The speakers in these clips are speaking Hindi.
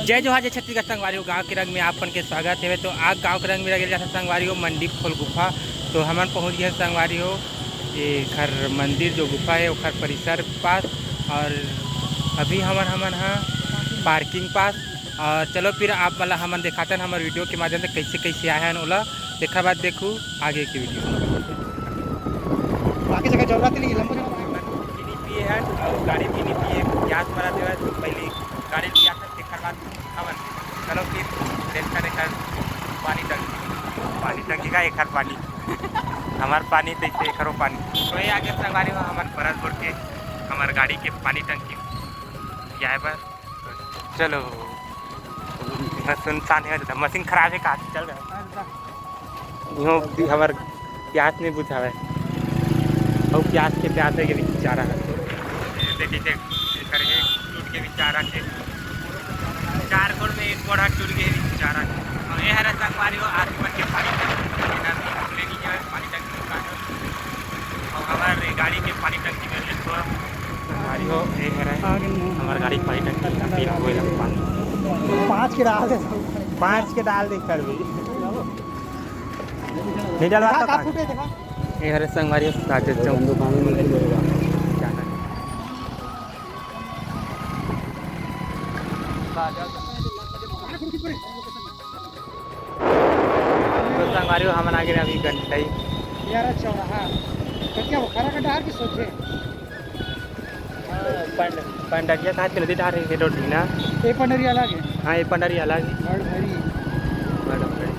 जय जोहार जय छत्तीसगढ़ संगवारी गाँव के रंग में आपन के स्वागत है। तो आज गाँव के रंग में लगे जाता संगवारी हो मंडी खोल गुफा। तो हमन पहुँच गए संगवारी हो ये घर मंदिर जो गुफा है वो घर परिसर पास। और अभी हमन हाँ पार्किंग पास। और चलो फिर आप वाला हमन दिखाते हैं हमारे वीडियो के माध्यम से कैसे कैसे आए हैं ओला देखा बाद देखूँ आगे की वीडियो। बाकी जगह जरूरत नहीं लंबो पीनी पिए है और गाड़ी पीनी पिए गैस भरा देवा तो पहले गाड़ी लिया था देखा बाद हमन चलो फिर देखा पानी टंकी का एक पानी हमार पानी तो इसे करो पानी तो ये आगे संगवारी हो हमारे भरतपुर के हमारे गाड़ी के पानी टंकी क्या है बस चलो सुनसान है तो मशीन खराब है कहाँ चल रहा है हमारे प्यास नहीं बुझावे और प्यास के प्यास है कि बेचारा देखिए करके टूट के बेचारा के 4 गोड़ में 1 गोड़ा टूट के बेचारा और ये है संगवारी हो आसमान के पानी और हमारे गाड़ी के पानी टंकी में गाड़ी हो हमारे गाड़ी पानी टंकी पानी 5 के डाल दे 5 के डाल दे कर भी नहीं डलवा का फुटे देखा ये हरे संगवारी साजे चौंदो पानी में लगेगा तो संगवारी हमन आगे अभी घंटा यार चौराहा तो क्या वो खरा का डाल के सोचे पंडरिया कहाँ चलती डाल रही है रोड ना ये पंडरी अलग है। हाँ ये पंडरी अलग है बड़ भरी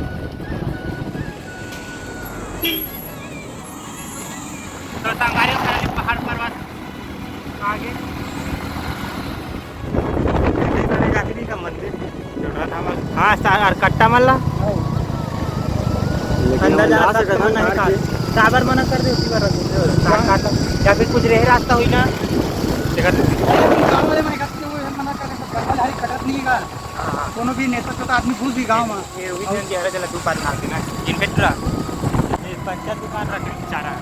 तो संगवारी पहाड़ पर्वत आगे का मंदिर हाँ और कट्टा मल्ला अंदर जा सकता नहीं टावर मना कर दे उसी बार या फिर कुछ रहे रास्ता हुई ना गांव वाले में करते हुए मना करने तो गलत कटत नहीं का कोनो भी नेता तो आदमी घुस भी गांव में ये वही दिन के हरे चला दुकान ना देना इन्वेंटर ये पंचायत दुकान रखे बेचारा।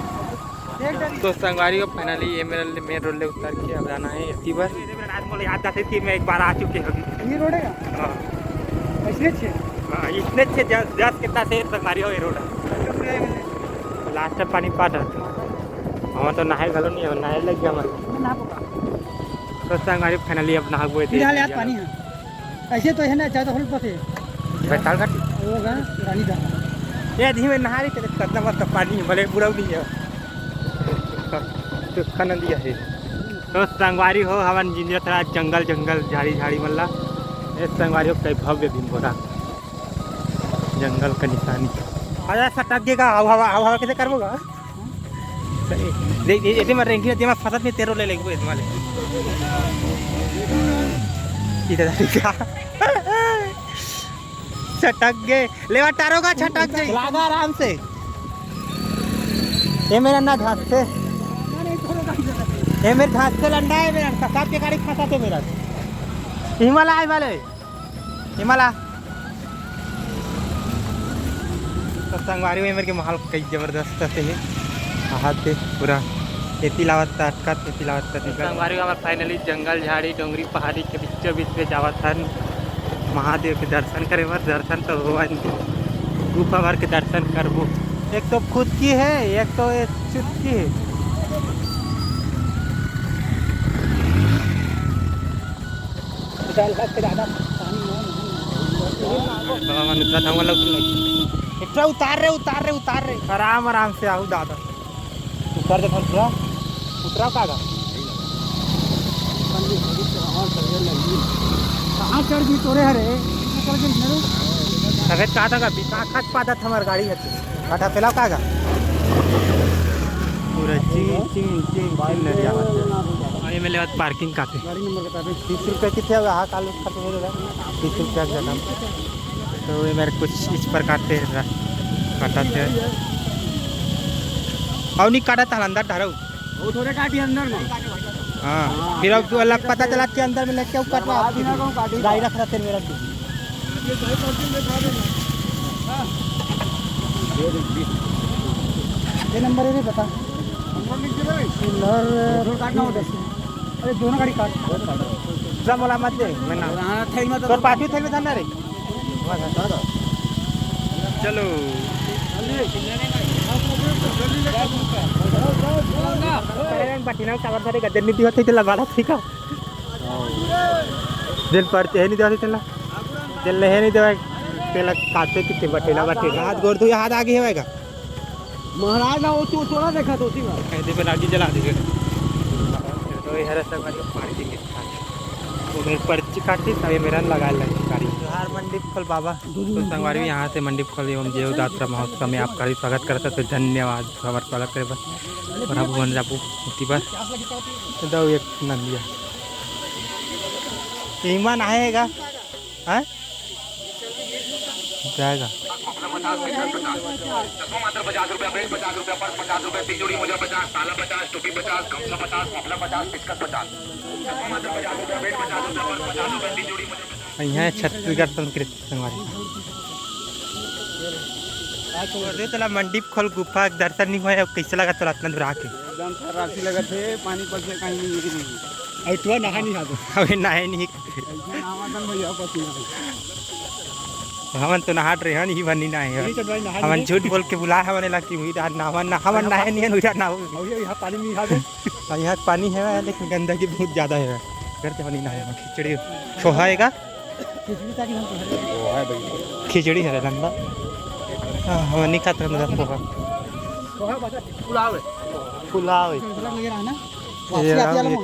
तो संगवारी को फाइनली ये मेन रोड ले उतर के अब जाना है इसी बार आज मुझे याद आता कि मैं एक बार आ चुके होगी ये रोड है हां इसलिए छे इतने अच्छे 10 कितना से संगवारी हो ये रोड लास्ट पानी पाट हम तो नहाए गलो नहीं नहाए लग गया ना पका तो संगवारी फाइनली अब नहा गए थे याद पानी है ऐसे तो है ना ज्यादा होल पते बैठाल घाटी होगा रानी दा ये धीमे नहा रही थे करना मत पानी भले बुरा नहीं है तो खन दिया है। तो संगवारी हो हवन जिंदगी थोड़ा जंगल जंगल झाड़ी झाड़ी मल्ला ये संगवारी हो कई भव्य दिन बोरा जंगल का निशानी आजा सटक देगा हवा हवा कैसे करबोगा ऐसे में रेंगी दिमाग फसत में तेरो ले लेंगे इस वाले इधर छटक गए लेवा टारो का छटक गए लागा आराम से ये मेरा ना घास से ये मेरे घास से लंडा है मेरा कसाब के गाड़ी फंसाते मेरा हिमालय आए वाले हिमालय तो संगवारी में मेरे के माहौल कई जबरदस्त से है हाथ से पूरा खेती लावत अटका खेती लावत संगवारी में फाइनली जंगल झाड़ी डोंगरी पहाड़ी के बीचों बीच में जावत हन महादेव के दर्शन करे बर दर्शन तो हुआ गुफा भर के दर्शन करबो एक तो खुद की है एक तो चुत की है उतार रहे आराम आराम से आओ दादा उतर दे उतरा कागा कहाँ चढ़ गई तोरे हरे सफेद काटा का बिका पाता था हमारी गाड़ी काटा फैलाव कागा पूरा अरे मैं लेवत पार्किंग काटे गाड़ी नंबर बता दे 30 रुपये कितने होगा हाँ काल खत्म हो जाएगा 30 रुपया का दाम। तो ये मेरे कुछ इस प्रकार से काटाते और नहीं काटा था अंदर धारा वो थोड़े काटी अंदर में हाँ फिर अब अलग पता चला के अंदर में लेके कटवा गाड़ी रख रहा थे मेरा ये नंबर है बता अरे दोनों गाड़ी काट दुसरा मला मत दे मैं ना थैल में तोर पाठी थैल में था ना रे चलो पाठीना कावर झाले गदर नीती होते त्याला बाळा ठीक आहे दिल पडते हे नाही देवा त्याला त्याला हे नाही देवा त्याला काटे किती बटेला हाथ गोड़ दो हाथ आगे है का महाराज ना वो तो थोड़ा देखा तो उसी में कहते पे राजी जला दे तो ये हर सब पानी देंगे तो मेरे पर्ची काटी तभी मेरा लगा गाड़ी जोहार मंडीप फल बाबा तो संगवारी यहाँ से मंडीप फल एवं जय दात्रा महोत्सव में आपका भी स्वागत करता तो धन्यवाद हमारा स्वागत करे बस और आप भवन जापू मुक्ति बस दो एक नंदिया ईमान आएगा हाँ जाएगा मात्र 50 रुपया प्लेट 50 रुपया पर 50 रुपया तिजोरी मोजा 50 ताला 50 टोपी 50 गमछा 50 मफलर 50 पिचकस 50 मात्र 50 रुपया प्लेट 50 रुपया पर 50 रुपया तिजोरी मोजा यहाँ छत्तीसगढ़ संस्कृति संगवारी चला मंडीप खोल गुफा दर्शन नहीं हुआ कैसे लगा तो इतना दूर आके एकदम राशि लगा थे पानी पर से कहीं नहीं ऐठवा नहा नहीं आते अभी नहाए नहीं नामादन भैया पसीना हमन तो नहाट रहे हैं ही बनी नहाए हमन झूठ बोल के बुलाए हमने लगती हुई नहावन हमन नहाए नहीं है उधर नहाओ यहाँ पानी नहीं आते यहाँ पानी है लेकिन गंदगी बहुत ज़्यादा है घर से नहीं नहाए खिचड़ी छोहाएगा खिचड़ी है लंबा हाँ हम नहीं खाते हम पोहा पुलाव एक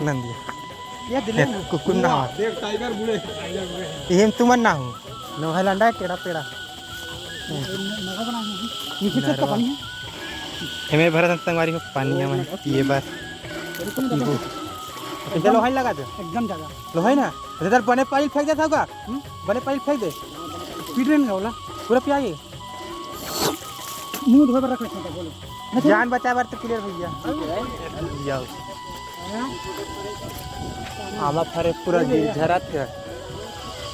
नंदिया कुकुर ना देख टाइगर बुले ये तुमन ना हो नोहा लंडा टेढ़ा पेड़ा हमें भरत संगवारी में पानी है ये बस लोहा लगा दे एकदम ज्यादा लोहा ना इधर बने पाइल फेंक देता होगा बने पाइल फेंक दे स्पीड रेन बोला पूरा पियाई मुंह धोकर रख रखा बोलो जान बचा बार तो क्लियर भैया जाओ आमा फरे पूरा झरत है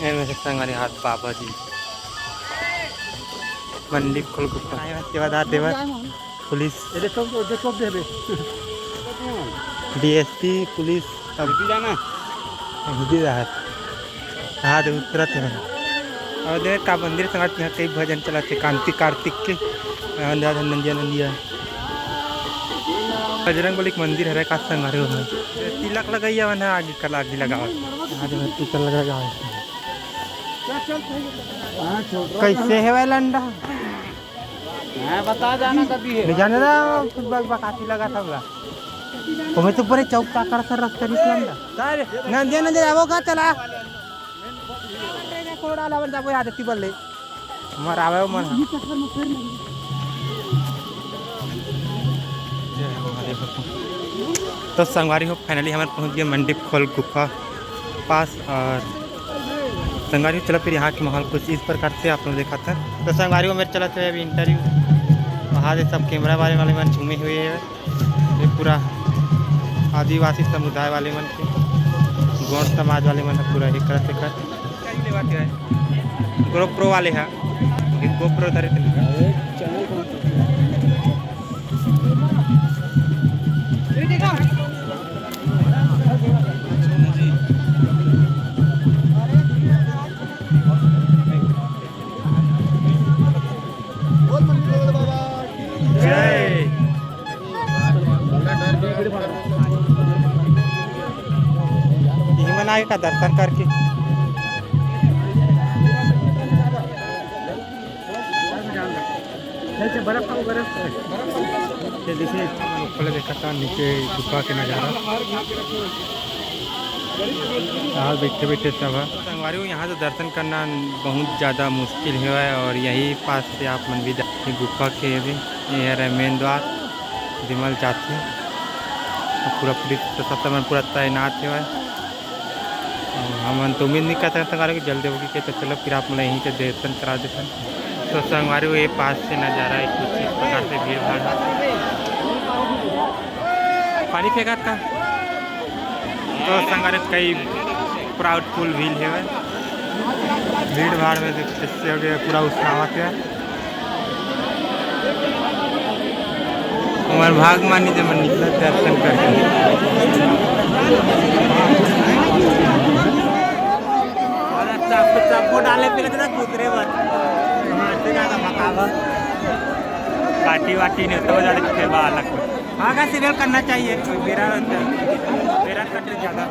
में से संगवारी हाथ बाबा जी मंडी खोल गुप्ता सेवादार देवर पुलिस देखो देबे डीएसपी पुलिस सब जाना हिंदी राहत हाथ उतरत है और देख का मंदिर संगत यहाँ कई भजन चलाते कांति कार्तिक के नंदिया नंदिया बजरंग बली मंदिर है का संगवारी में तिलक लगाइए वहाँ आगे कल आगे लगाओ आज तिलक लगा कैसे है वह लंडा मैं बता जाना कभी है जाने ना फुटबॉल काफी लगा था बोला तुम्हें तो पूरे चौक का कर सर रास्ते निकलंदा नंदिया नंदिया आवो का चला कोड़ा लावन जाबो याद ती बल्ले मर आवे मन तो संगवारी हो फाइनली हम पहुंच गए मंडी खोल गुफा पास और संगवारी चलो फिर यहाँ के माहौल कुछ इस प्रकार से आप लोग देखा था तो संगवारी को मेरे चला था अभी इंटरव्यू वहाँ से सब कैमरा वाले मन झूमे हुए है ये पूरा आदिवासी समुदाय वाले मन के गौड़ समाज वाले मन पूरा एक कर गोप्रो वाले हैं गोप्रो धरे मनाए का दर्शन करके बर्फ देखिए ऊपर देखा था नीचे गुफा के नज़ारा यहाँ बैठे बैठे सब है संगवारी को यहाँ से दर्शन करना बहुत ज़्यादा मुश्किल है और यही पास से आप मन भी जाते गुफा के भी ये है मेन द्वार विमल जाती पूरा पुलिस प्रशासन पूरा तैनात है हम तो उम्मीद नहीं करते संगवारी को जल्दी होगी तो चलो फिर आप मतलब यहीं से दर्शन करा देते तो संगवारी को ये पास से नज़ारा है कुछ इस प्रकार से भीड़ भाड़ पानी फेंका का तो संगवारी कई प्राउडफुल व्हील है भीड़ भाड़ में पूरा उत्साहत है हमारे भाग मानी जब निकला दर्शन करके सबको डाले पे तो दूसरे बार हमारे ज्यादा भकावा काटी वाटी नहीं तो ज्यादा फिर बाहर लगता हाँ का सीरियल करना चाहिए मेरा कट ज्यादा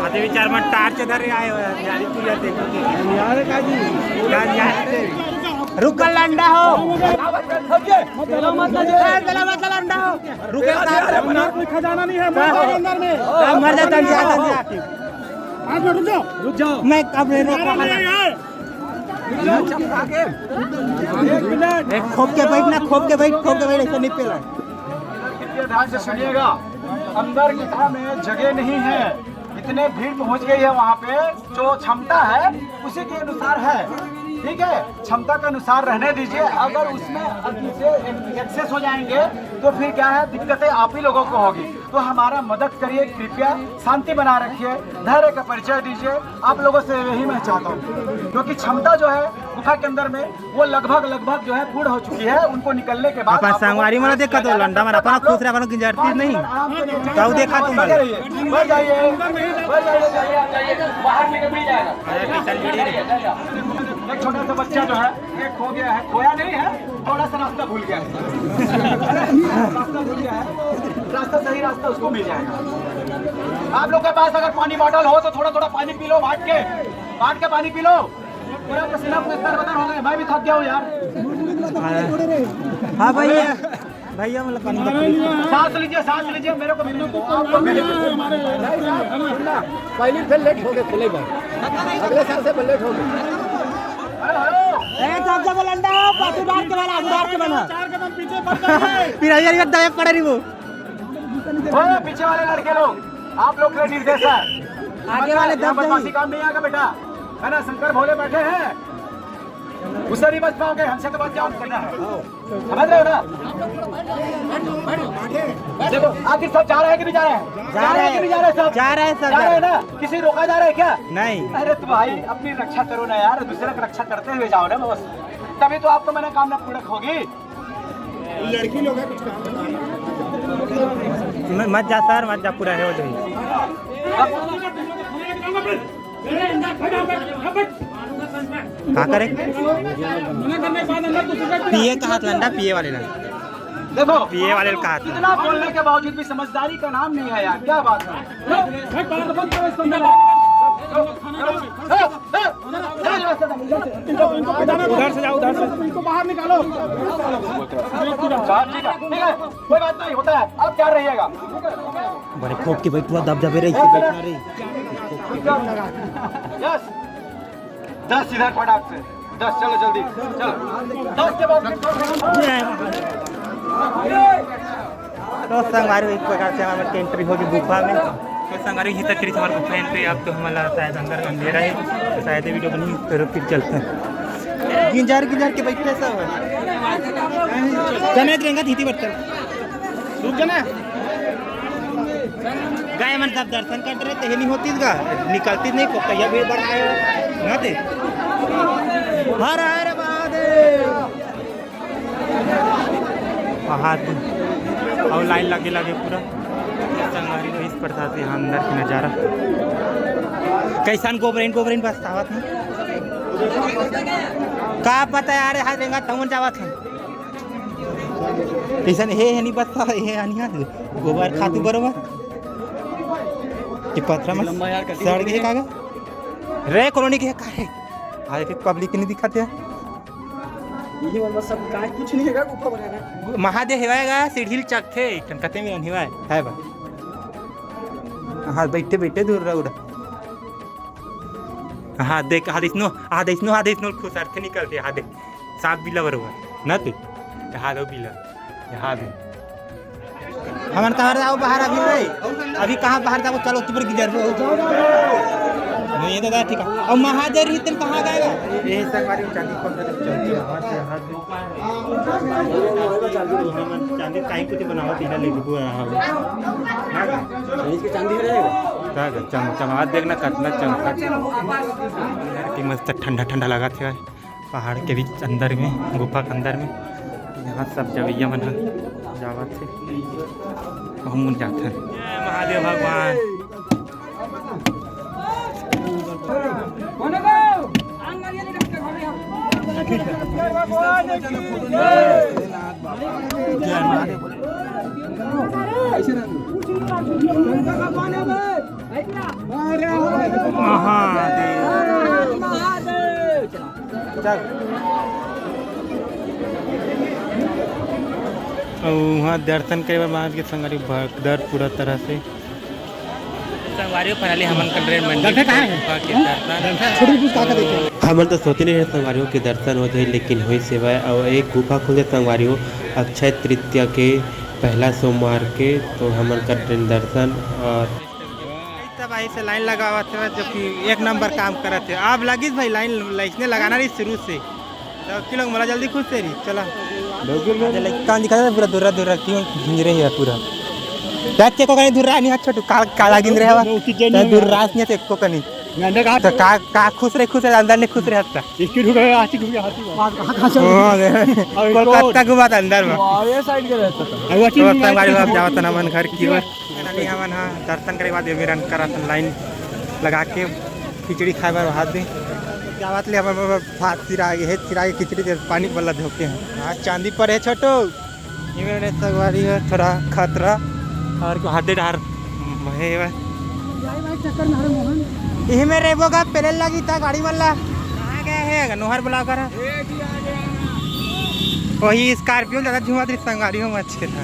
आधे विचार में टार चधर आए हो यारी पूजा देखोगे यार काजी रुकल लंडा हो मत लंडा हो रुके कोई खजाना नहीं है अंदर में मर जाता रुक जाओ मैं कब रोक खोप के बैठ ऐसा नहीं पेला ध्यान से सुनिएगा अंदर गुफा में जगह नहीं है इतने भीड़ पहुंच गई है वहाँ पे जो क्षमता है उसी के अनुसार है ठीक है क्षमता के अनुसार रहने दीजिए अगर उसमें एक्सेस हो जाएंगे तो फिर क्या है दिक्कतें आप ही लोगों को होगी तो हमारा मदद करिए कृपया शांति बना रखिए धैर्य का परिचय दीजिए आप लोगों से यही मैं चाहता हूँ क्योंकि क्षमता जो है गुफा के अंदर में वो लगभग जो है पूर्ण हो चुकी है उनको निकलने के बाद संगवारी वाला देखा तो लंडा मारा अपना खुश रहा की जरूरत नहीं तो देखा तुम बढ़ जाइए बाहर निकल जाएगा एक छोटा सा बच्चा जो है एक खो गया है खोया नहीं है थोड़ा सा रास्ता भूल गया है रास्ता सही रास्ता उसको मिल जाएगा आप लोग के पास अगर पानी बॉटल हो तो थोड़ा थोड़ा पानी पी लो बांट के पानी पी लो पूरा पसीना बदर हो गया मैं भी थक गया हूँ यार हाँ भैया मतलब सांस लीजिए मेरे को पहली फिर लेट हो गए खुले अगले साल से लेट हो गए पीछे वाले लड़के लोग आप लोग के निर्देश है आगे वाले बदमाशी काम नहीं आएगा बेटा है ना शंकर भोले बैठे हैं उससे नहीं बच पाओगे हमसे तो बच जाओ करना है समझ रहे हो ना देखो आखिर सब जा रहे हैं कि नहीं जा रहे हैं जा रहे हैं ना किसी रोका जा रहा है क्या नहीं अरे तो भाई अपनी रक्षा करो ना यार दूसरे की रक्षा करते हुए जाओ ना बस तभी तो आपको मैंने कामना पूर्ण होगी लड़की लोग है कुछ काम मत जा सर मत जा पूरा हो जाए क्या करे पिए का हाथ लंडा पिए वाले ना देखो पिए वाले का हाथ इतना बोलने के बावजूद भी समझदारी का नाम नहीं है यार क्या बात है उधर से जाओ इनको बाहर निकालो ठीक है कोई बात नहीं होता है अब क्या रहिएगा बड़े खोप के बैठुआ दबदबे रही बैठना रही यस 10 इधर फटाक से 10 चलो जल्दी चलो 10 के बाद तो संगवारी एक प्रकार से हमारे एंट्री होगी गुफा में तो संगवारी ही तक हमारे गुफा एंट्री अब तो हमारा शायद अंदर अंधेरा है तो शायद वीडियो बनी फिर चलते हैं गिंजार के बैठे सब जने रहेंगे धीती बैठकर रुक जाना गाय मन सब दर्शन कर रहे थे नहीं होती गा निकलती नहीं को कहिया भी बढ़ाए ना थे हर हर महादेव हाथ और लाइन लगे पूरा संगवारी तो इस प्रकार से यहाँ अंदर का नज़ारा कैसन गोबरेन बस आवत है का पता यार हाथ रेंगा तमन जावत है कैसन हे नहीं बता हे अनिया गोबर खातू बरोबर कि पत्रा में सड़ गए कागज रे कॉलोनी के का है आए फिर पब्लिक नहीं दिखाते हैं ये वाला सब काय कुछ नहीं है गुफा बनाना महादेव हेवाएगा सीढ़ी चक्के ठनकते में नहीं है बा हाँ बैठे दूर रहा उड़ा हाँ देख हाथ इसनो खुश अर्थ निकलते हाँ देख साफ बिला बरोबर न तू हाँ दो बिला हाँ भी हमारे कहाँ जाओ बाहर अभी कहाँ बाहर जाओ चलो तुम गिजर नहीं दादा ठीक है और महादेव हितन कहाँ गएगा ये संगवारी चांदी चांदी काहे कुछ बनावा तीना ले दो इसकी चांदी रहेगा का चमचमा देखना कितना चमका कि मस्त ठंडा लगा थे पहाड़ के बीच अंदर में गुफा के अंदर में यहाँ सब जवैया मन जावत थे हम जाते हैं महादेव भगवान और वहाँ दर्शन करे महाराज के संगवारी भगदड़ पूरा तरह से संगवारी फाइनली हमन कर रहे मंदिर के दर्शन। हमन तो सोचे नहीं संगवारियों के दर्शन होते लेकिन हुई सेवा और एक गुफा खुले संगवारियों अक्षय तृतीया के पहला सोमवार के तो हमन कर रहे दर्शन। और भाई से लाइन लगावा थे जो कि एक नंबर काम करत थे। आप लगी भाई लाइन इसने लगाना रही शुरू से तो कि लोग मला जल्दी खुश से रही चला कान दिखा पूरा दूर दूर क्यों गिंज रही है पूरा बैठ के को कहीं दूर रहा नहीं छोटू काला गिंज रहा है दूर रात नहीं थे को कहीं तो का खुश रहे अंदर नहीं खुश रहे हत्ता इसकी ढूंढ गया हाथी ढूंढ गया हाथी कोलकाता घुमा अंदर में ये साइड के रहता था तो संगवारी बाप जावत ना मन घर की ओर हमन हां दर्शन करे बाद मेरन करत लाइन लगा के खिचड़ी खाए बार हाथ दे जावत ले हमर भात चिरा के खिचड़ी दे पानी वाला धोके हैं हां चांदी पर है छोटो ये मेरे संगवारी है थोड़ा खतरा और को हाथे डार है चक्कर में हरे मोहन यही में रेबो का पहले लगी था गाड़ी वाला कहाँ गया है नोहर बुला कर वही स्कॉर्पियो ज़्यादा झुमा संगारियों में अच्छे था।